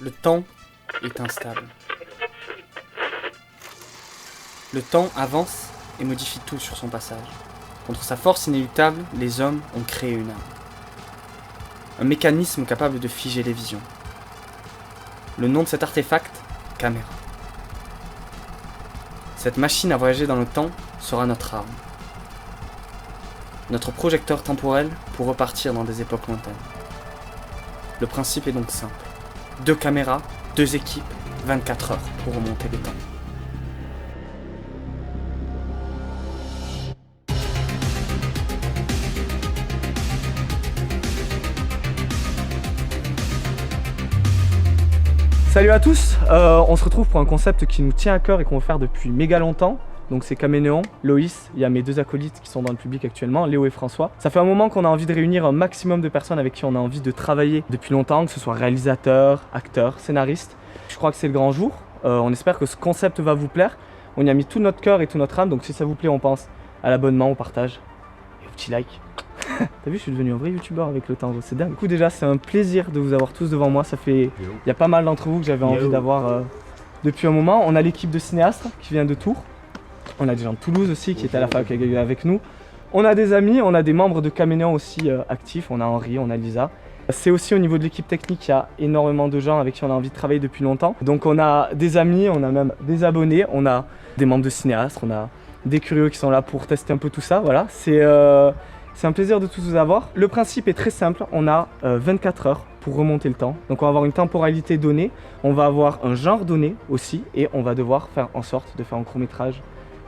Le temps est instable. Le temps avance et modifie tout sur son passage. Contre sa force inéluctable, les hommes ont créé une âme. Un mécanisme capable de figer les visions. Le nom de cet artefact, caméra. Cette machine à voyager dans le temps sera notre arme. Notre projecteur temporel pour repartir dans des époques lointaines. Le principe est donc simple. 2 caméras, 2 équipes, 24 heures pour remonter le temps. Salut à tous, on se retrouve pour un concept qui nous tient à cœur et qu'on veut faire depuis méga longtemps. Donc c'est Caménéon, Loïs, il y a mes 2 acolytes qui sont dans le public actuellement, Léo et François. Ça fait un moment qu'on a envie de réunir un maximum de personnes avec qui on a envie de travailler depuis longtemps, que ce soit réalisateurs, acteurs, scénaristes. Je crois que c'est le grand jour, on espère que ce concept va vous plaire. On y a mis tout notre cœur et toute notre âme, donc si ça vous plaît, on pense à l'abonnement, au partage et au petit like. T'as vu, je suis devenu un vrai youtubeur avec le temps, c'est dingue. Du coup déjà c'est un plaisir de vous avoir tous devant moi, il y a pas mal d'entre vous que j'avais envie d'avoir depuis un moment. On a l'équipe de cinéastes qui vient de Tours, on a des gens de Toulouse aussi qui étaient à la fac avec nous. On a des amis, on a des membres de Caménéon aussi actifs, on a Henri, on a Lisa. C'est aussi au niveau de l'équipe technique, il y a énormément de gens avec qui on a envie de travailler depuis longtemps. Donc on a des amis, on a même des abonnés, on a des membres de cinéastes, on a des curieux qui sont là pour tester un peu tout ça, voilà. C'est un plaisir de tous vous avoir. Le principe est très simple, on a 24 heures pour remonter le temps. Donc on va avoir une temporalité donnée, on va avoir un genre donné aussi et on va devoir faire en sorte de faire un court-métrage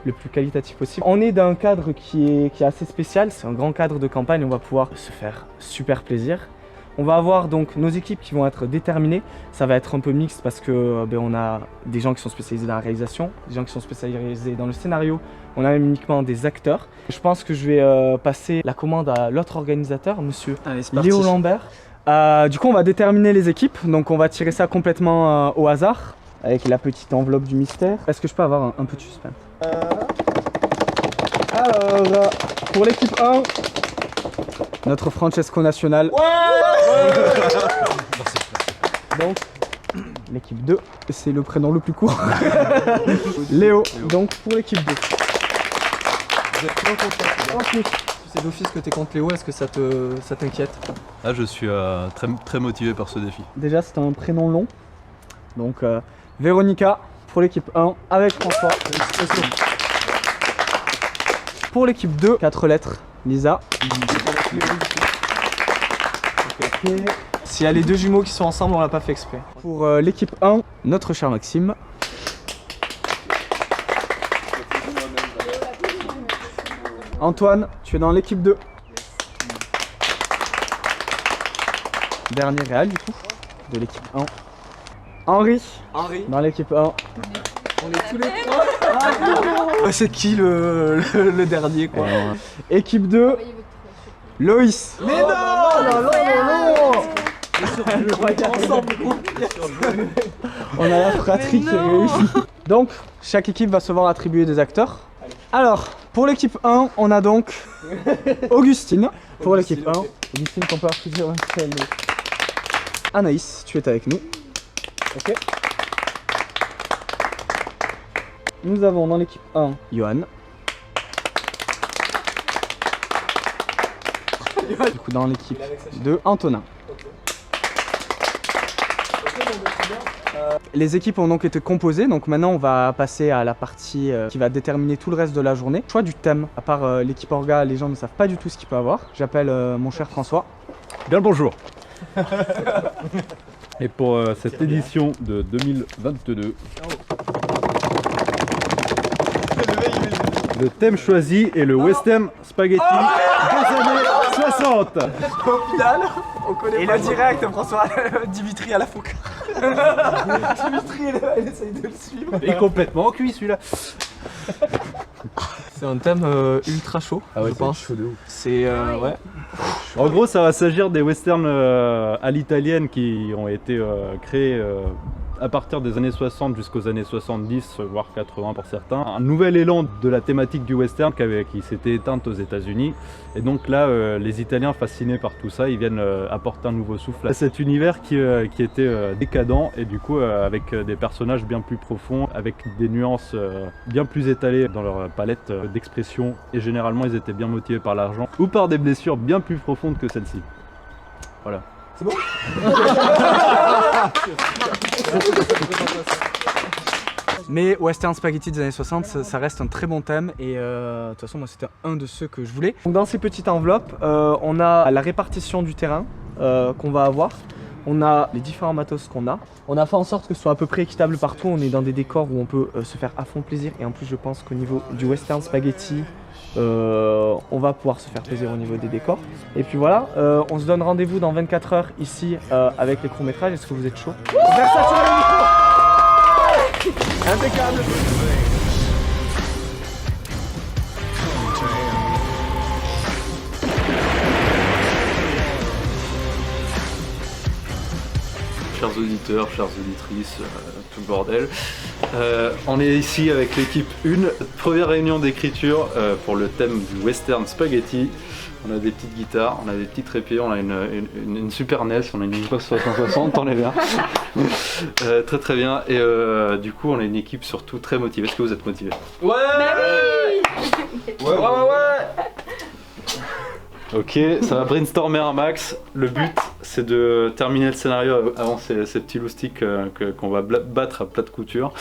le plus qualitatif possible. On est dans un cadre qui est assez spécial, c'est un grand cadre de campagne, on va pouvoir se faire super plaisir. On va avoir donc nos équipes qui vont être déterminées, ça va être un peu mixte parce que on a des gens qui sont spécialisés dans la réalisation, des gens qui sont spécialisés dans le scénario, on a même uniquement des acteurs. Je pense que je vais passer la commande à l'autre organisateur, monsieur Léo Lambert. Du coup on va déterminer les équipes, donc on va tirer ça complètement au hasard, avec la petite enveloppe du mystère. Est-ce que je peux avoir un peu de suspense? Alors, pour l'équipe 1, notre Francesco National. Donc, l'équipe 2, c'est le prénom le plus court. Léo. Donc, pour l'équipe 2. Vous êtes trop content. Tu sais d'office que t'es contre Léo, est-ce que ça t'inquiète? Ah, je suis très motivé par ce défi. Déjà, c'est un prénom long. Donc, Véronica pour l'équipe 1 avec François. Pour l'équipe 2, 4 lettres, Lisa. Okay. S'il y a les 2 jumeaux qui sont ensemble, on l'a pas fait exprès. Pour l'équipe 1, notre cher Maxime. Antoine, tu es dans l'équipe 2. Dernier réal du coup, de l'équipe 1. Henri, dans l'équipe 1. On est tous les 3. C'est qui le dernier quoi? Équipe 2, Loïs. Mais non, On a la fratrie qui réussit. Donc, chaque équipe va se voir attribuer des acteurs. Alors, pour l'équipe 1, on a donc Augustine. Pour l'équipe 1, Augustine qu'on peut applaudir. Anaïs, tu es avec nous. Ok. Nous avons dans l'équipe 1, Johan. Du coup, dans l'équipe 2, Antonin. Les équipes ont donc été composées, donc maintenant on va passer à la partie qui va déterminer tout le reste de la journée. Choix du thème, à part l'équipe orga, les gens ne savent pas du tout ce qu'il peut avoir. J'appelle mon cher François. Bien le bonjour. Et pour cette édition de 2022, le thème choisi est le western spaghetti des années 60. Au final, on connaît Et pas le direct, François, Dimitri à la fouque. Dimitri, elle essaye de le suivre. Et complètement en cuit celui-là. C'est un thème ultra chaud, je pense. C'est ouais. En gros, ça va s'agir des westerns à l'italienne qui ont été créés À partir des années 60 jusqu'aux années 70, voire 80 pour certains, un nouvel élan de la thématique du western qui s'était éteinte aux États-Unis. Et donc là, les Italiens, fascinés par tout ça, ils viennent apporter un nouveau souffle à cet univers qui était décadent et du coup avec des personnages bien plus profonds, avec des nuances bien plus étalées dans leur palette d'expression. Et généralement, ils étaient bien motivés par l'argent ou par des blessures bien plus profondes que celle-ci. Voilà. C'est bon. Mais Western Spaghetti des années 60, ça reste un très bon thème et de toute façon moi c'était un de ceux que je voulais. Donc dans ces petites enveloppes, on a la répartition du terrain qu'on va avoir. On a les différents matos qu'on a. On a fait en sorte que ce soit à peu près équitable partout. On est dans des décors où on peut se faire à fond plaisir. Et en plus, je pense qu'au niveau du Western Spaghetti, on va pouvoir se faire plaisir au niveau des décors. Et puis voilà, on se donne rendez-vous dans 24 heures ici avec les courts-métrages. Est-ce que vous êtes chaud? On va faire ça sur le micro. Impeccable. Chers auditeurs, chères auditrices, tout le bordel. On est ici avec l'équipe 1, première réunion d'écriture pour le thème du Western Spaghetti. On a des petites guitares, on a des petits trépieds, on a une Super NES, on a une Xbox 360, on est bien. Très très bien, et du coup on a une équipe surtout très motivée. Est-ce que vous êtes motivés? Ouais. Ok, ça va brainstormer un max. Le but, c'est de terminer le scénario avant ces petits loustiques qu'on va battre à plat de couture.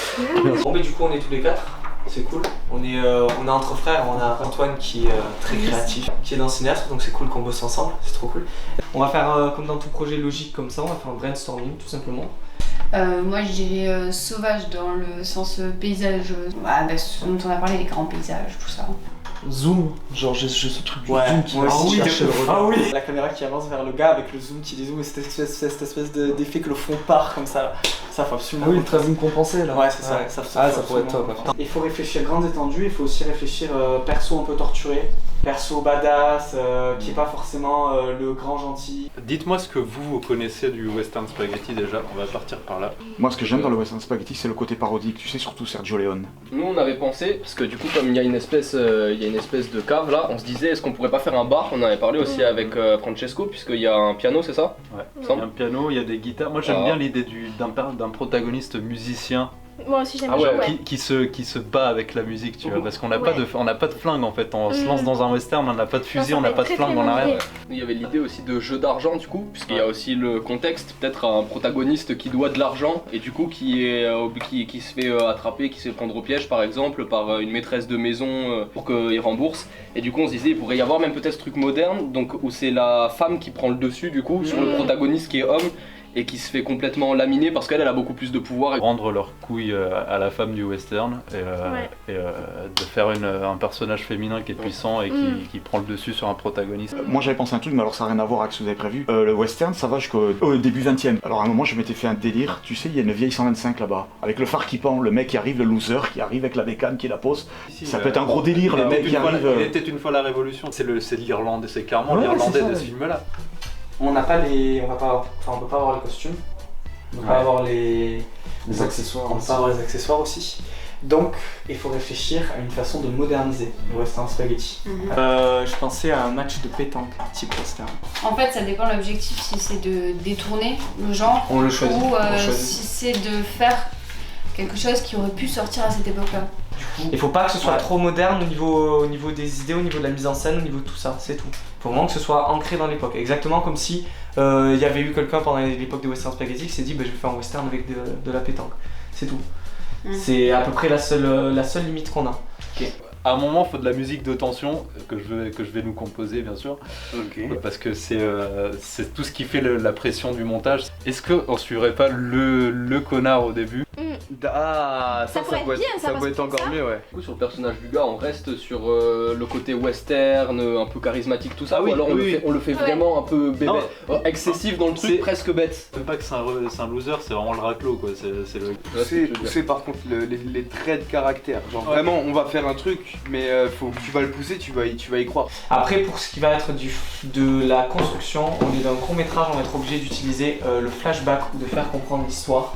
Bon, mais du coup, on est tous les quatre. C'est cool. On est entre frères. On a Antoine qui est très créatif, qui est dans cinéastre, donc c'est cool qu'on bosse ensemble. C'est trop cool. On va faire comme dans tout projet logique comme ça. On va faire un brainstorming tout simplement. Moi je dirais sauvage dans le sens paysage, ce dont on a parlé, les grands paysages, tout ça. Zoom, genre j'ai ce truc du Ouais, zoom qui moi aussi, cherche le regard. Ah oui. La caméra qui avance vers le gars avec le zoom qui dézoome et cette espèce d'effet que le fond part comme ça. Ça faut absolument. Ah oui, le tracing compensé là. Ouais, c'est ça. Ouais. Ça pourrait être top. Il faut réfléchir grande étendue, il faut aussi réfléchir perso un peu torturé, perso badass, qui est pas forcément le grand gentil. Dites-moi ce que vous connaissez du Western Spaghetti déjà, on va partir par là. Moi, ce que j'aime dans le Western Spaghetti, c'est le côté parodique, tu sais, surtout Sergio Leone. Nous on avait pensé, parce que du coup comme il y a une espèce de cave là, on se disait est-ce qu'on pourrait pas faire un bar? On en avait parlé aussi avec Francesco, puisqu'il y a un piano, c'est ça? Ouais, il y a un piano, il y a des guitares. Moi j'aime bien l'idée d'un protagoniste musicien. Moi aussi j'aime bien. Qui se bat avec la musique, tu vois, parce qu'on n'a pas de flingue en fait. On se lance dans un western, on n'a pas de fusil, on n'a pas de flingue, on arrête. Il y avait l'idée aussi de jeu d'argent du coup, puisqu'il y a aussi le contexte, peut-être un protagoniste qui doit de l'argent et du coup qui se fait attraper, qui se fait prendre au piège par exemple par une maîtresse de maison pour qu'il rembourse. Et du coup on se disait il pourrait y avoir même peut-être ce truc moderne, donc où c'est la femme qui prend le dessus du coup sur le protagoniste qui est homme et qui se fait complètement laminer parce qu'elle a beaucoup plus de pouvoir. Rendre leur couille à la femme du western et de faire un personnage féminin qui est puissant et qui prend le dessus sur un protagoniste. Moi j'avais pensé un truc, mais alors ça n'a rien à voir avec ce que vous avez prévu. Le western, ça va jusqu'au début 20e. Alors à un moment je m'étais fait un délire, tu sais, il y a une vieille 125 là-bas, avec le phare qui pend, le mec qui arrive, le loser qui arrive avec la bécane qui la pose. Ça peut être un gros délire, le mec qui arrive... Il était une fois la révolution, c'est l'Irlandais, c'est clairement l'Irlandais de ce film-là. On n'a pas les. On peut pas avoir les costumes. On peut pas avoir les accessoires. On peut pas avoir les accessoires aussi. Donc, il faut réfléchir à une façon de moderniser le Western Spaghetti. Je pensais à un match de pétanque type western. En fait, ça dépend de l'objectif, si c'est de détourner le genre On le choisit. ou si c'est de faire quelque chose qui aurait pu sortir à cette époque-là. Il faut pas que ce soit trop moderne au niveau des idées, au niveau de la mise en scène, au niveau de tout ça, c'est tout. Il faut vraiment que ce soit ancré dans l'époque. Exactement comme si il y avait eu quelqu'un pendant l'époque des Western Spaghetti qui s'est dit je vais faire un western avec de la pétanque. C'est tout. C'est à peu près la seule limite qu'on a. Okay. À un moment, il faut de la musique de tension que je vais nous composer, bien sûr. Okay. Parce que c'est tout ce qui fait la pression du montage. Est-ce qu'on suivrait pas le connard au début? Ah, ça pourrait être encore mieux, ouais. Du coup, sur le personnage du gars, on reste sur le côté western, un peu charismatique, tout ça. Ou alors on le fait vraiment un peu bébé, excessif dans le truc, presque bête. Même pas que c'est un loser, c'est vraiment le raclot, quoi. Pousser par contre les traits de caractère. Genre vraiment, on va faire un truc, mais tu vas le pousser, tu vas y croire. Après, pour ce qui va être de la construction, on est dans un court métrage, on va être obligé d'utiliser le flashback ou de faire comprendre l'histoire.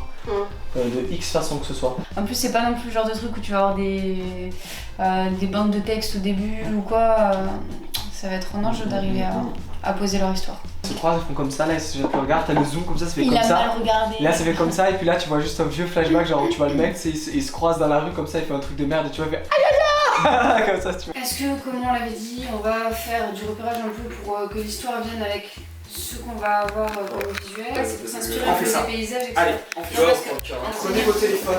de X façon que ce soit. En plus, c'est pas non plus le genre de truc où tu vas avoir des bandes de texte au début ou quoi. Ça va être un enjeu d'arriver à poser leur histoire. Ils se croisent, ils font comme ça, là, si je te regarde, t'as le zoom comme ça fait il comme a ça. mal regardé. Là, ça fait comme ça, et puis là, tu vois juste un vieux flashback, genre où tu vois le mec, il se croise dans la rue comme ça, il fait un truc de merde, et tu vois, il fait aïe aïe aïe comme ça, tu vois. Est-ce que, comme on l'avait dit, on va faire du repérage un peu pour que l'histoire vienne avec ce qu'on va avoir comme visuel, c'est pour s'inspirer un peu des paysages, etc. Allez, on fait ça. Prenez vos téléphones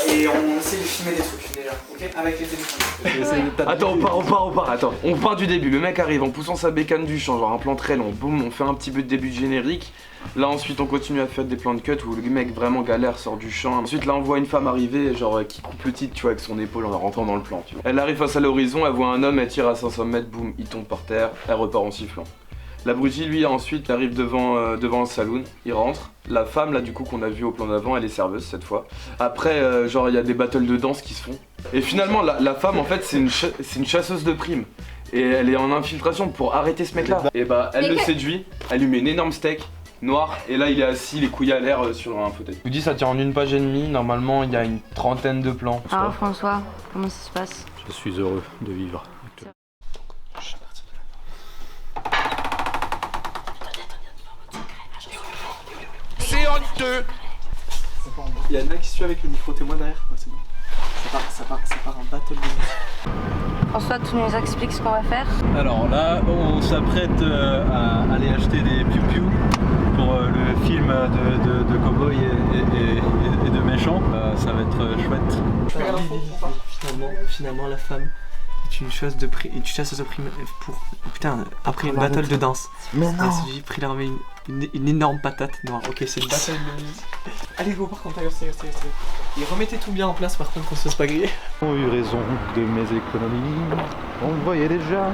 et on essaie de filmer des trucs déjà, ok? Avec les téléphones. Attends, on part, attends. On part du début, le mec arrive en poussant sa bécane du champ, genre un plan très long, boum, on fait un petit peu de début de générique. Là ensuite on continue à faire des plans de cut où le mec vraiment galère, sort du champ. Ensuite là on voit une femme arriver, genre qui coupe le titre, tu vois, avec son épaule en rentrant dans le plan, tu vois. Elle arrive face à l'horizon, elle voit un homme, elle tire à 500 mètres, boum, il tombe par terre, elle repart en sifflant. L'abruti lui ensuite arrive devant le saloon, il rentre. La femme là du coup qu'on a vu au plan d'avant, elle est serveuse cette fois. Après genre il y a des battles de danse qui se font. Et finalement la femme en fait c'est une chasseuse de primes. Et elle est en infiltration pour arrêter ce mec là. Et bah elle le séduit, elle lui met une énorme steak noir et là il est assis les couilles à l'air sur un fauteuil. Je vous dis ça tient en 1 page et demie, normalement il y a une 30aine de plans. Alors François, comment ça se passe? Je suis heureux de vivre. C'est honteux. Il y a un mec qui suit avec le micro témoin derrière, ouais, c'est bon. Ça part en battle de musique. François, tu nous expliques ce qu'on va faire? Alors là, on s'apprête à aller acheter des piou-piou pour le film de cow-boy et de méchants. Ça va être chouette. Finalement, la femme est une chasseuse de prime pour. Oh, putain, après une battle de danse. Mais non! J'ai pris l'armée une énorme patate noire. Ok, c'est une battle de musique. Allez, go, par contre, allez, sérieux. Et remettez tout bien en place, par contre, qu'on se fasse pas griller. On a eu raison de mes économies. On me voyait déjà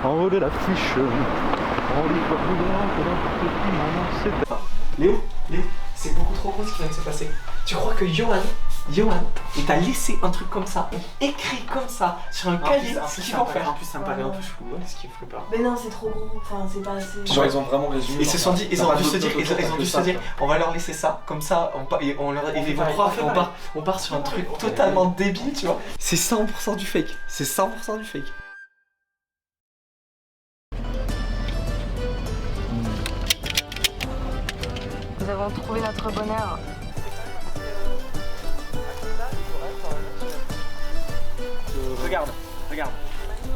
en haut de l'affiche. On dit quoi plus grand que Léo, c'est beaucoup trop gros ce qui vient de se passer. Tu crois que Johan, il t'a laissé un truc comme ça, écrit comme ça, sur un cahier, ce qu'ils vont faire. En plus, ça me paraît un peu fou, ce qui me fait peur. Mais non, c'est trop gros, enfin, c'est pas assez. Genre, ils ont vraiment résumé. Ils se sont dit, ils ont dû se dire, on va leur laisser ça, comme ça, ils vont croire qu'on part sur un truc totalement débile, tu vois. C'est 100% du fake. C'est 100% du fake. Nous avons trouvé notre bonheur. Regarde.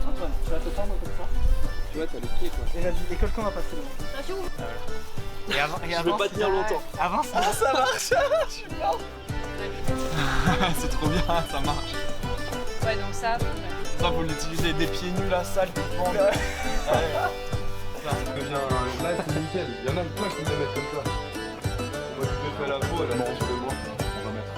Antoine, tu vas te tendre comme ça. Tu vois, t'as les pieds quoi. Et quelqu'un va passer devant. Et avance. Je veux pas tenir longtemps. Avance. Ah, ça marche. Je suis mort. C'est trop bien, ça marche. Ouais, donc ça. Ça, faut l'utiliser des pieds nus là, sales, qui pendent. Ouais. Ça devient là, c'est nickel. Il y en a plein qui me mettre comme ça. Moi, je me fais la peau, elle a sur le bras. On va mettre.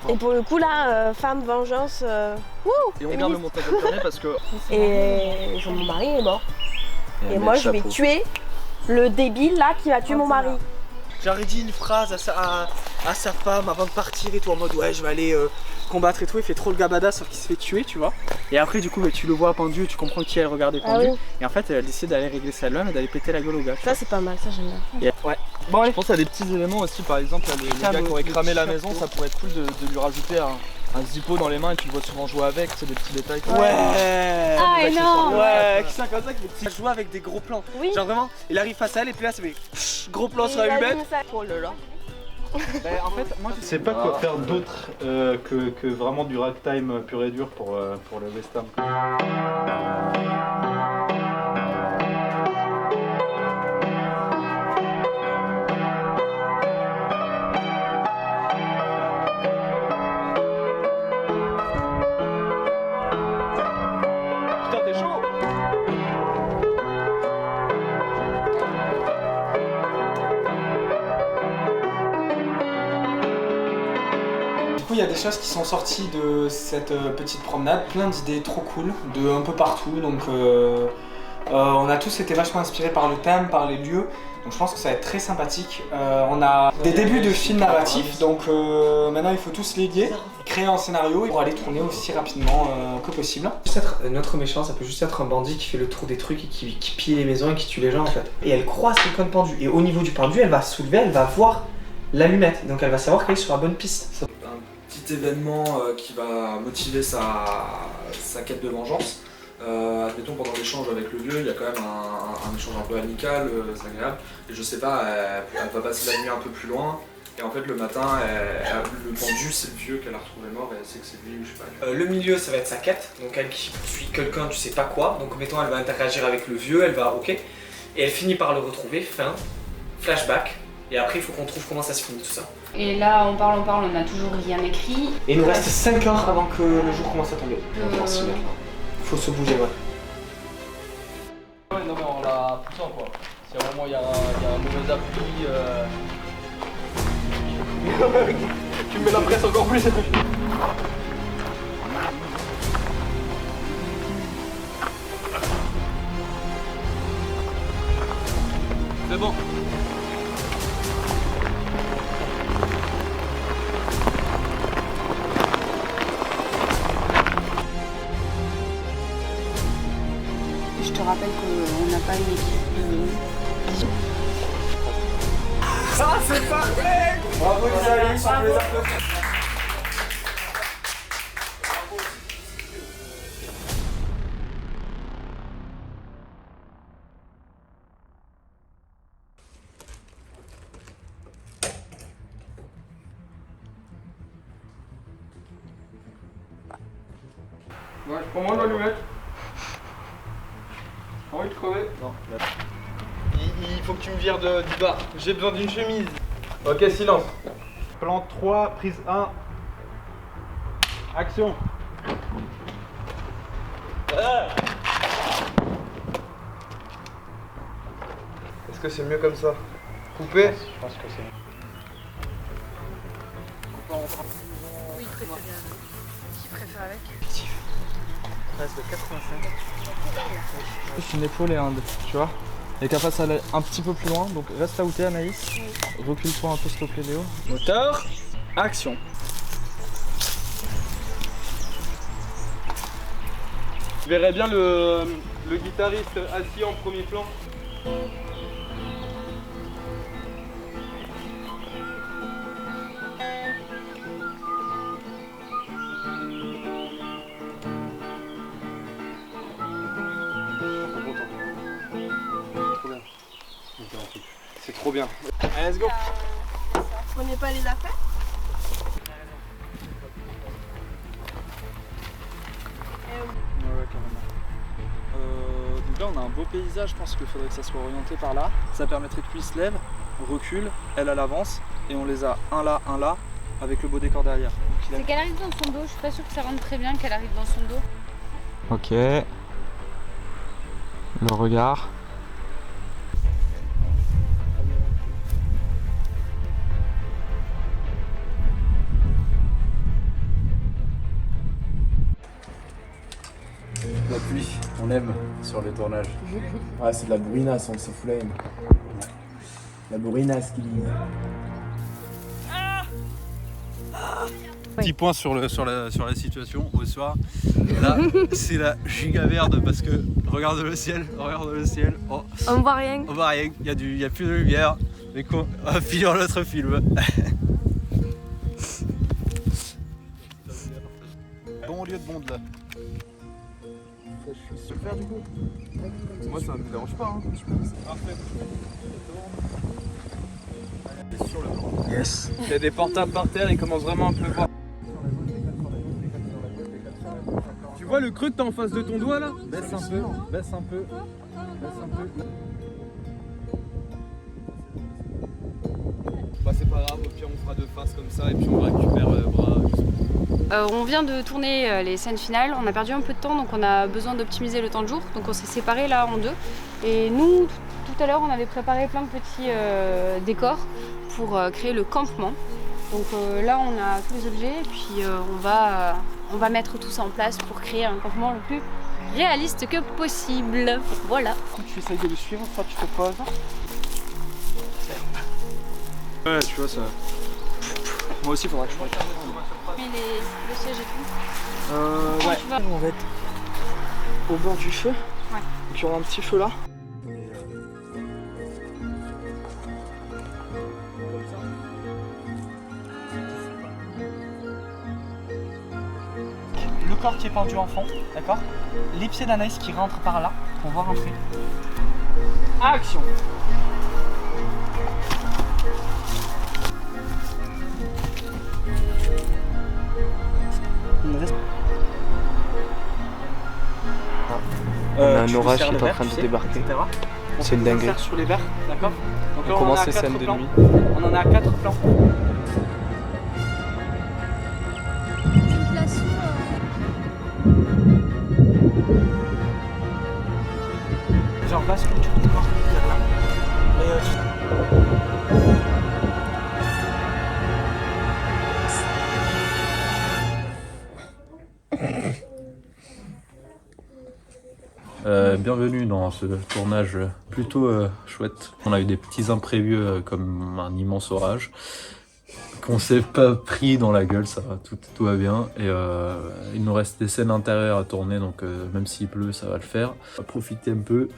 Et pour le coup là, femme, vengeance, et on garde le montage alterné parce que... Et mon mari est mort. Et moi je vais tuer le débile là qui va tuer mon mari. J'aurais dit une phrase à sa femme avant de partir et tout en mode ouais je vais aller combattre et tout, il fait trop le gabada sauf qu'il se fait tuer tu vois. Et après du coup bah, tu le vois pendu, tu comprends qui elle regardait pendu. Oui. Et en fait elle décide d'aller régler sa lame et d'aller péter la gueule au gars. Ça c'est pas mal, ça j'aime bien. Ouais. Bon allez. Je pense à des petits éléments aussi, par exemple le gars qui aurait cramé la maison, ça pourrait être cool de lui rajouter un zippo dans les mains et tu le vois souvent jouer avec, c'est des petits détails. Ouais. Ah énorme. Ouais, qui ça comme ça qui joue avec des gros plans. Oui. Genre vraiment, il arrive face à elle et puis là ça fait gros plan sur la humaine. Oh là là. Bah, en fait, moi Je sais pas quoi faire d'autre que vraiment du ragtime pur et dur pour le western. Putain t'es chaud. Du coup, il y a des choses qui sont sorties de cette petite promenade, plein d'idées trop cool, de un peu partout. Donc, on a tous été vachement inspirés par le thème, par les lieux. Donc je pense que ça va être très sympathique. On a des débuts de films narratifs, donc maintenant il faut tous les lier, créer un scénario pour aller tourner aussi rapidement que possible. Notre méchant, ça peut juste être un bandit qui fait le tour des trucs et qui pille les maisons et qui tue les gens en fait. Et elle croise quelqu'un de pendu, et au niveau du pendu, elle va soulever, elle va voir l'allumette, donc elle va savoir qu'elle est sur la bonne piste. Un petit événement qui va motiver sa quête de vengeance. Admettons pendant l'échange avec le vieux, il y a quand même un échange un peu amical, c'est agréable. Et je sais pas, elle va passer la nuit un peu plus loin. Et en fait le matin, le pendu c'est le vieux qu'elle a retrouvé mort et elle sait que c'est lui ou je sais pas. Le milieu ça va être sa quête, donc elle qui poursuit quelqu'un tu sais pas quoi. Donc mettons elle va interagir avec le vieux, elle va ok. Et elle finit par le retrouver, fin, flashback. Et après il faut qu'on trouve comment ça se finit tout ça. Et là on parle, on n'a toujours rien écrit. Et il nous reste 5 heures avant que le jour commence à tomber. Faut se bouger, ouais. Ouais, non, mais on l'a poussant quoi. Si à un moment il y a un mauvais appui. Tu me mets la presse encore plus. C'est bon. Je te rappelle qu'on n'a pas une équipe de vision. Ah, c'est parfait! Bravo les amis, on peut les applaudir. Ouais, je prends moins l'allumette. J'ai envie de crever. Non. Il faut que tu me vires du bar. J'ai besoin d'une chemise. Ok, silence. Plan 3, prise 1. Action. Est-ce que c'est mieux comme ça? Coupé? Je pense que c'est. Oui, préfère. Qui préfère avec? Reste de 85. Plus une épaule et un dos, tu vois. Et qu'elle fasse aller un petit peu plus loin, donc reste là où t'es Anaïs. Recule-toi un peu s'il te plaît Léo. Moteur, action. Je verrais bien le guitariste assis en premier plan. C'est trop bien. Allez, let's go. Prenez pas les affaires. Ouais, carrément. Donc là on a un beau paysage, je pense qu'il faudrait que ça soit orienté par là. Ça permettrait que lui se lève, recule, elle l'avance et on les a un là, avec le beau décor derrière. C'est qu'elle arrive dans son dos, je suis pas sûre que ça rentre très bien qu'elle arrive dans son dos. Ok. Le regard. La pluie, on aime sur les tournages. Ouais, c'est de la bourrinasse, on s'en fout la haine. La bourrinasse qui dit. Petit point sur la situation au soir. Là, c'est la giga merde parce que regarde le ciel. Oh, on voit rien. On voit rien, il y a plus de lumière. Mais on va finir notre film. Bon lieu de monde là. Je suis super du coup. Moi ça me dérange pas. Hein. Parfait. Sur le banc. Yes. Il y a des portables par terre, il commence vraiment à pleuvoir. Tu vois le creux que t'as en face de ton doigt là? Baisse un peu, baisse un peu. Bah c'est pas grave, au pire on fera deux faces comme ça et puis on récupère le bras. On vient de tourner les scènes finales, on a perdu un peu de temps donc on a besoin d'optimiser le temps de jour. Donc on s'est séparés là en deux. Et nous, tout à l'heure, on avait préparé plein de petits décors pour créer le campement. Donc là on a tous les objets et puis on va mettre tout ça en place pour créer un campement le plus réaliste que possible. Voilà. Tu essayes de le suivre, toi tu fais pause. Ouais, tu vois ça. Moi aussi, faudra que je fasse. Oui, le siège et tout. Ouais. On va être au bord du feu. Ouais. Donc il y aura un petit feu là. Le corps qui est pendu en fond, d'accord? Les pieds d'Anaïs qui rentrent par là, qu'on voit rentrer. Action! On a un orage qui est en train de débarquer. C'est une dinguerie. Sur les verres, d'accord? Donc là, On commence en a les quatre scènes de plans. nuit. On en a 4 plans. Genre bascule tout ton corps vers là. Et Bienvenue dans ce tournage plutôt chouette. On a eu des petits imprévus comme un immense orage qu'on s'est pas pris dans la gueule, ça va, tout va bien. Et il nous reste des scènes intérieures à tourner, donc même s'il pleut, ça va le faire. On va profiter un peu.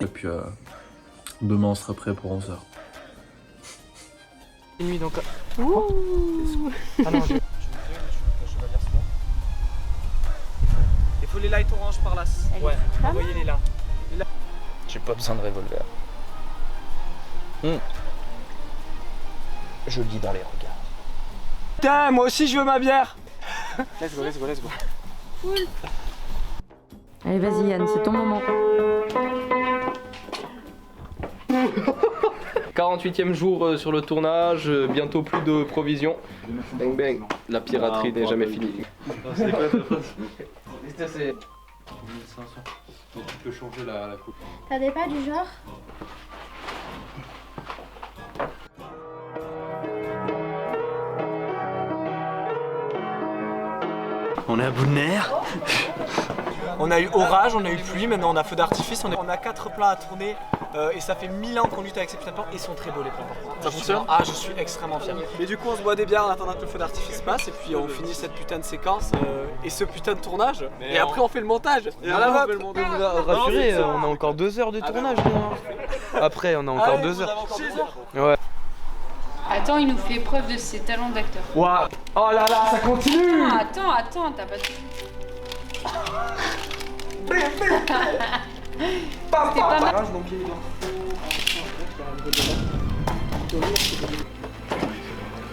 Et puis demain on sera prêt pour 11h. nuit donc. Ouh. Ah non, il faut les lights orange par là. Ouais, envoyez-les là. J'ai pas besoin de revolver. Je le dis dans les regards. Putain, moi aussi je veux ma bière. Let's go, let's go, let's go. Cool. Allez, vas-y Yann, c'est ton moment. 48e jour sur le tournage, bientôt plus de provisions. Bang bang, la piraterie n'est jamais finie. C'est quoi ta phrase? C'est 1500. Donc tu peux changer la coupe. T'as des pas du genre? On est à bout de nerfs. On a eu orage, on a eu pluie, maintenant on a feu d'artifice, on a 4 plans à tourner et ça fait 1000 ans qu'on lutte avec ces putains de plans et ils sont très beaux les plans par contre. Ça fonctionne? Ah, je suis extrêmement fier. Et du coup on se boit des bières en attendant que le feu d'artifice passe et puis on finit cette putain de séquence et ce putain de tournage et après on fait le montage. Et voilà, Rassurez, on a encore 2 heures de tournage. Après, on a encore 2 heures. Ouais. Attends, il nous fait preuve de ses talents d'acteur. Waouh! Oh là là, ça continue! Attends, t'as pas tout. C'était pas mal.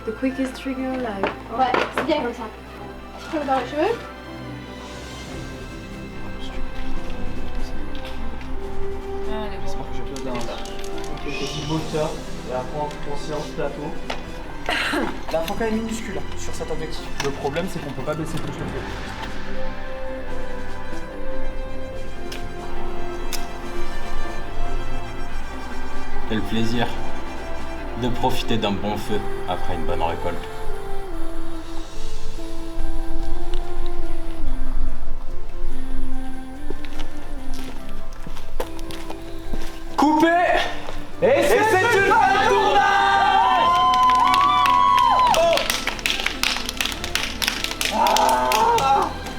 The quickest trigger alive. Ouais, c'est bien comme ça. Tu peux dans les cheveux? J'espère que j'ai pas d'un moteur et après en conscience plateau. La foca est minuscule sur cet objectif. Le problème c'est qu'on peut pas baisser plus le feu. Et le plaisir de profiter d'un bon feu après une bonne récolte. Coupé! Et c'est une fin de tournage!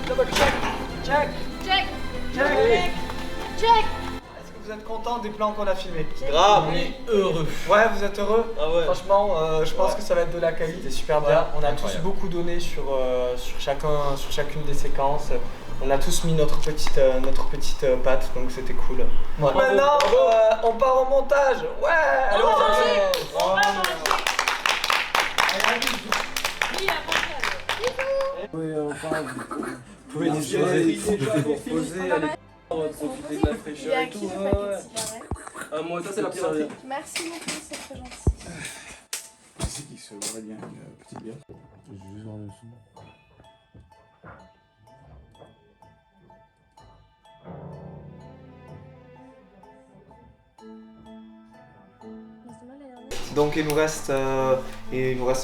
Double check! Check! Check! Check! Check! Est-ce que vous êtes content des plans qu'on a filmés? Grave, on est heureux. Ouais, vous êtes heureux? Ah ouais. Franchement, je pense que ça va être de la qualité, super bien. On a tous beaucoup donné sur chacune des séquences. On a tous mis notre petite patte, donc c'était cool. Ouais. Maintenant, on part au montage. Ouais. Allez, on manger. On va Oui, enfin, vous pouvez disposer, vous reposer, aller profiter de la fraîcheur et tout. moi, ça c'est la piraterie. Merci beaucoup, c'est très gentil. C'est qui se voudrait bien une petite bière? Je vais juste voir le son. Donc il nous reste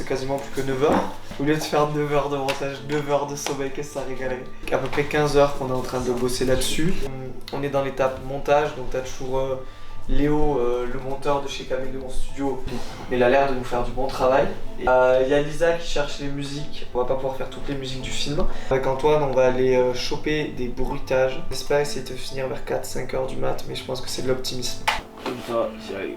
quasiment plus que 9 heures. Au lieu de faire 9 heures de montage, 9 heures de sommeil, qu'est-ce que ça régalerait. À peu près 15 heures qu'on est en train de bosser là-dessus. On est dans l'étape montage, donc t'as toujours Léo, le monteur de chez Caméléon Studio, il a l'air de nous faire du bon travail. Il y a Lisa qui cherche les musiques, on va pas pouvoir faire toutes les musiques du film. Avec Antoine, on va aller choper des bruitages. J'espère essayer de finir vers 4-5 heures du mat, mais je pense que c'est de l'optimisme. Comme ça, j'y arrive.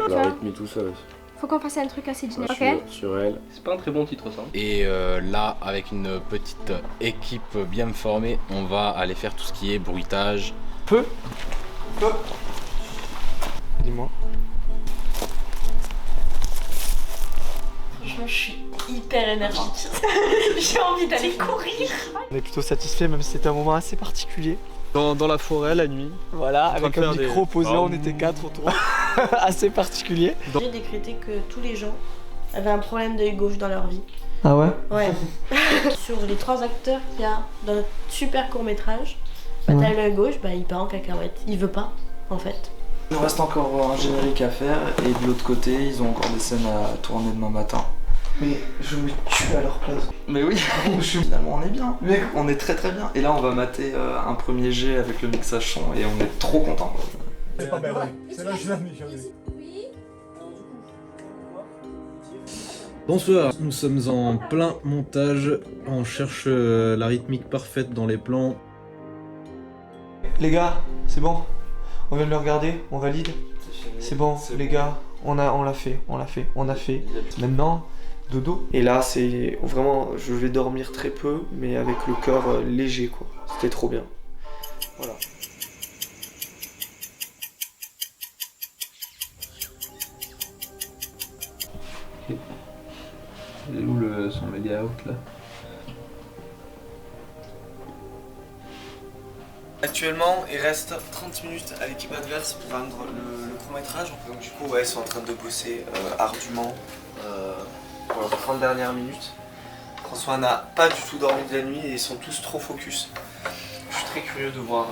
La rythmie tout seul. Faut qu'on fasse un truc assez dynamique, Ouais, ok? sur elle. C'est pas un très bon titre ça. Et là, avec une petite équipe bien formée, on va aller faire tout ce qui est bruitage. Peu. Dis-moi. Franchement, je suis hyper énergique. J'ai envie d'aller courir. On est plutôt satisfait, même si c'était un moment assez particulier. Dans la forêt la nuit. Voilà, En train avec de un faire micro des- posé, on était 4 autour. Assez particulier. J'ai décrété que tous les gens avaient un problème d'œil gauche dans leur vie. Ah ouais? Ouais. Sur les 3 acteurs qu'il y a dans notre super court métrage, bah, t'as l'œil gauche, bah, il part en cacahuète. Il veut pas, en fait. Il nous reste encore un générique à faire et de l'autre côté, ils ont encore des scènes à tourner demain matin. Mais je me tue à leur place. Mais oui, finalement on est bien. Mec, on est très très bien. Et là on va mater un premier jet avec le mixage son et on est trop content. C'est pas vrai. C'est là je l'ai mis, Bonsoir, nous sommes en plein montage, on cherche la rythmique parfaite dans les plans. Les gars, c'est bon? On vient de le regarder, on valide? C'est bon, les gars, on l'a fait. Maintenant, dodo. Et là, c'est vraiment, je vais dormir très peu, mais avec le cœur léger, quoi. C'était trop bien. Voilà. C'est où son média out là? Actuellement, il reste 30 minutes à l'équipe adverse pour rendre le court-métrage. Donc du coup, ouais, ils sont en train de bosser ardument pour leurs 30 dernières minutes. François n'a pas du tout dormi de la nuit et ils sont tous trop focus. Je suis très curieux de voir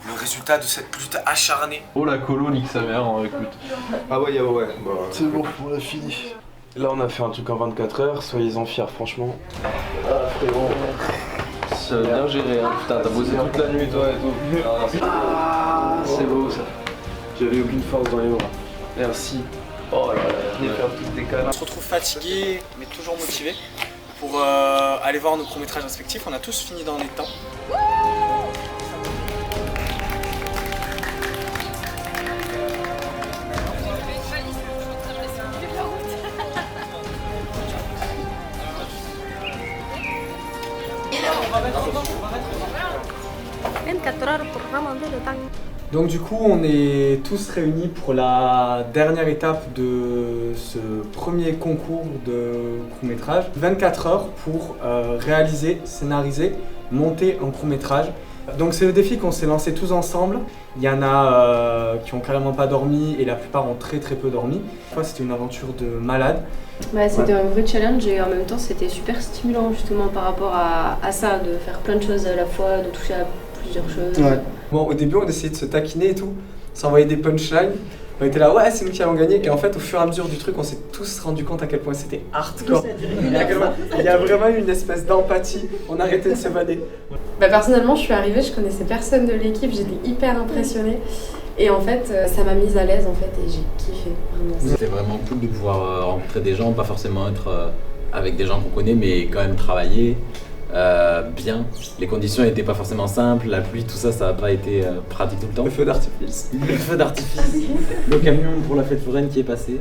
le résultat de cette lutte acharnée. Oh la colo nique sa mère, écoute. Ah ouais, bah, c'est bon, on a fini. Là, on a fait un truc en 24 heures, soyez-en fiers, franchement. Ah frérot. C'est bien géré, hein. Putain, t'as bossé toute la nuit toi et tout. Ah, c'est beau ça. J'avais aucune force dans les bras. Merci. Oh là là, Venez faire toutes tes câlins. On se retrouve fatigué mais toujours motivé pour aller voir nos courts-métrages respectifs. On a tous fini dans les temps. Donc du coup, on est tous réunis pour la dernière étape de ce premier concours de court-métrage. 24 heures pour réaliser, scénariser, monter un court-métrage. Donc c'est le défi qu'on s'est lancé tous ensemble. Il y en a qui ont carrément pas dormi et la plupart ont très peu dormi. C'était une aventure de malade. Bah, c'était un vrai challenge et en même temps c'était super stimulant justement par rapport à ça, de faire plein de choses à la fois, de toucher à plusieurs choses. Ouais. Bon, au début on essayait de se taquiner et tout, s'envoyer des punchlines. On était là, ouais, c'est nous qui allons gagner. Et en fait, au fur et à mesure du truc, on s'est tous rendu compte à quel point c'était hardcore. Il y a vraiment eu une espèce d'empathie. On arrêtait de s'évader. Bah, personnellement, je suis arrivée, je connaissais personne de l'équipe, j'étais hyper impressionnée. Et en fait, ça m'a mise à l'aise en fait et j'ai kiffé vraiment. C'était vraiment cool de pouvoir rencontrer des gens, pas forcément être avec des gens qu'on connaît, mais quand même travailler bien. Les conditions n'étaient pas forcément simples, la pluie, tout ça, ça n'a pas été pratique tout le temps. Le feu d'artifice. Le feu d'artifice. Le camion pour la fête foraine qui est passé.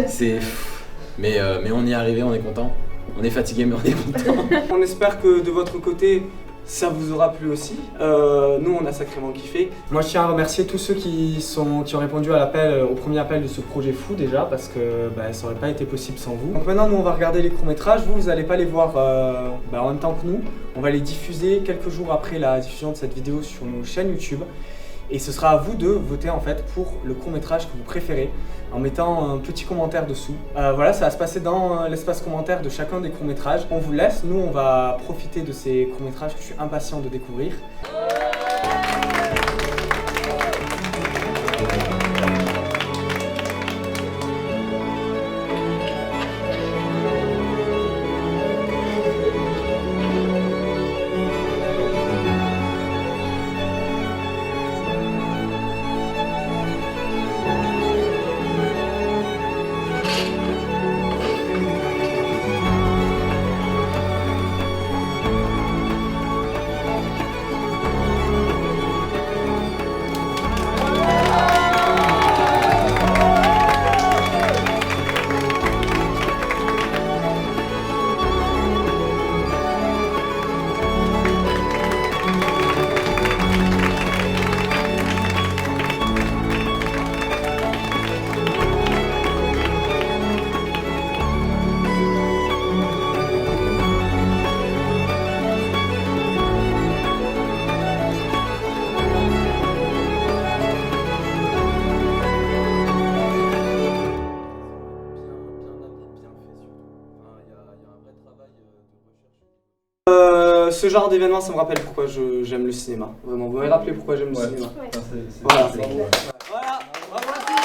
C'est... Mais on y est arrivé, on est content. On est fatigué, mais on est content. On espère que de votre côté, ça vous aura plu aussi. Nous, on a sacrément kiffé. Moi, je tiens à remercier tous ceux qui ont répondu à au premier appel de ce projet fou déjà, parce que ça n'aurait pas été possible sans vous. Donc maintenant, nous, on va regarder les courts-métrages. Vous n'allez pas les voir en même temps que nous. On va les diffuser quelques jours après la diffusion de cette vidéo sur nos chaînes YouTube. Et ce sera à vous de voter en fait pour le court-métrage que vous préférez en mettant un petit commentaire dessous. Voilà, ça va se passer dans l'espace commentaire de chacun des courts-métrages. On vous laisse, nous on va profiter de ces courts-métrages que je suis impatient de découvrir. ce genre d'événement, ça me rappelle pourquoi j'aime le cinéma. Vraiment, vous m'avez rappelé pourquoi j'aime le cinéma. C'est Voilà. bravo. Voilà, bravo.